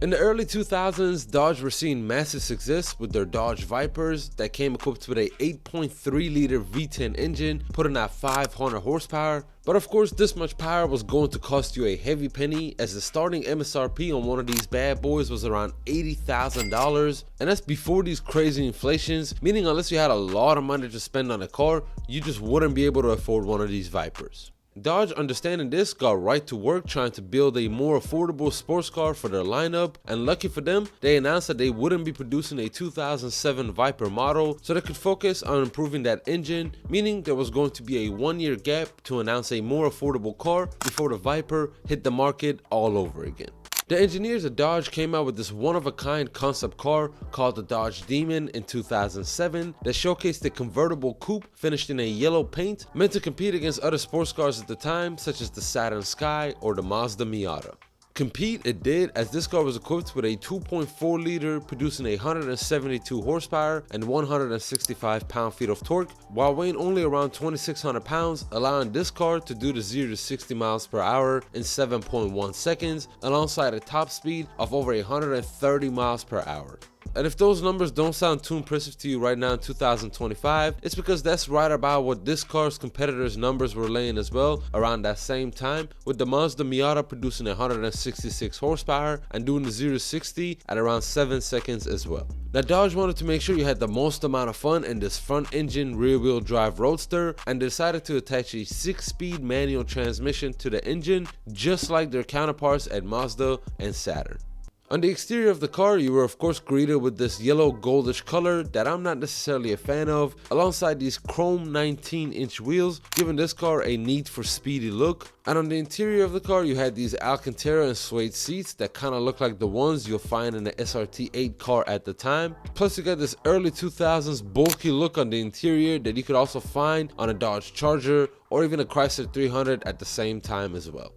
In the early 2000s, Dodge were seeing massive success with their Dodge Vipers that came equipped with a 8.3-liter V10 engine, putting out 500 horsepower. But of course, this much power was going to cost you a heavy penny, as the starting MSRP on one of these bad boys was around $80,000, and that's before these crazy inflations, meaning unless you had a lot of money to spend on a car, you just wouldn't be able to afford one of these Vipers. Dodge, understanding this, got right to work trying to build a more affordable sports car for their lineup, and lucky for them, they announced that they wouldn't be producing a 2007 Viper model, so they could focus on improving that engine, meaning there was going to be a 1-year gap to announce a more affordable car before the Viper hit the market all over again. The engineers at Dodge came out with this one-of-a-kind concept car called the Dodge Demon in 2007 that showcased a convertible coupe finished in a yellow paint, meant to compete against other sports cars at the time such as the Saturn Sky or the Mazda Miata. Compete it did, as this car was equipped with a 2.4 liter producing 172 horsepower and 165 pound-feet of torque, while weighing only around 2,600 pounds, allowing this car to do the 0 to 60 miles per hour in 7.1 seconds, alongside a top speed of over 130 miles per hour. And if those numbers don't sound too impressive to you right now in 2025, it's because that's right about what this car's competitors' numbers were laying as well around that same time, with the Mazda Miata producing 166 horsepower and doing the 0 to 60 at around 7 seconds as well. Now, Dodge wanted to make sure you had the most amount of fun in this front engine rear wheel drive roadster, and decided to attach a 6-speed manual transmission to the engine, just like their counterparts at Mazda and Saturn. On the exterior of the car, you were of course greeted with this yellow goldish color that I'm not necessarily a fan of, alongside these chrome 19-inch wheels, giving this car a neat for speedy look. And on the interior of the car, you had these Alcantara and suede seats that kind of look like the ones you'll find in the SRT8 car at the time. Plus, you got this early 2000s bulky look on the interior that you could also find on a Dodge Charger or even a Chrysler 300 at the same time as well.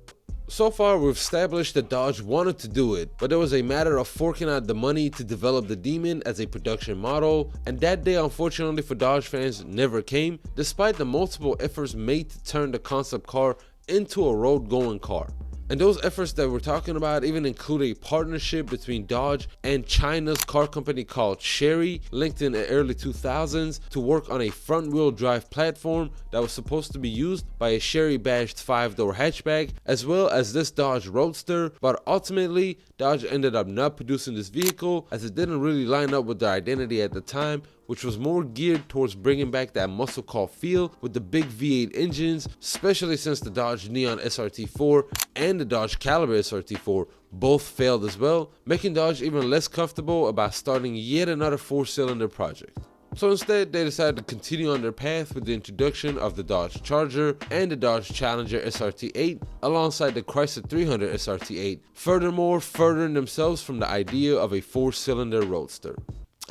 So far, we've established that Dodge wanted to do it, but it was a matter of forking out the money to develop the Demon as a production model, and that day, unfortunately for Dodge fans, never came, despite the multiple efforts made to turn the concept car into a road-going car. And those efforts that we're talking about even include a partnership between Dodge and China's car company called Chery, linked in the early 2000s, to work on a front-wheel drive platform that was supposed to be used by a Chery-badged 5-door hatchback, as well as this Dodge Roadster, but ultimately, Dodge ended up not producing this vehicle as it didn't really line up with their identity at the time, which was more geared towards bringing back that muscle car feel with the big V8 engines, especially since the Dodge Neon SRT4 and the Dodge Caliber SRT4 both failed as well, making Dodge even less comfortable about starting yet another 4-cylinder project. So instead, they decided to continue on their path with the introduction of the Dodge Charger and the Dodge Challenger SRT8 alongside the Chrysler 300 SRT8, furthermore furthering themselves from the idea of a 4-cylinder roadster.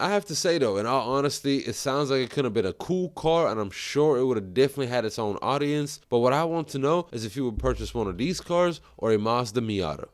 I have to say though, in all honesty, it sounds like it could have been a cool car, and I'm sure it would have definitely had its own audience, but what I want to know is if you would purchase one of these cars or a Mazda Miata.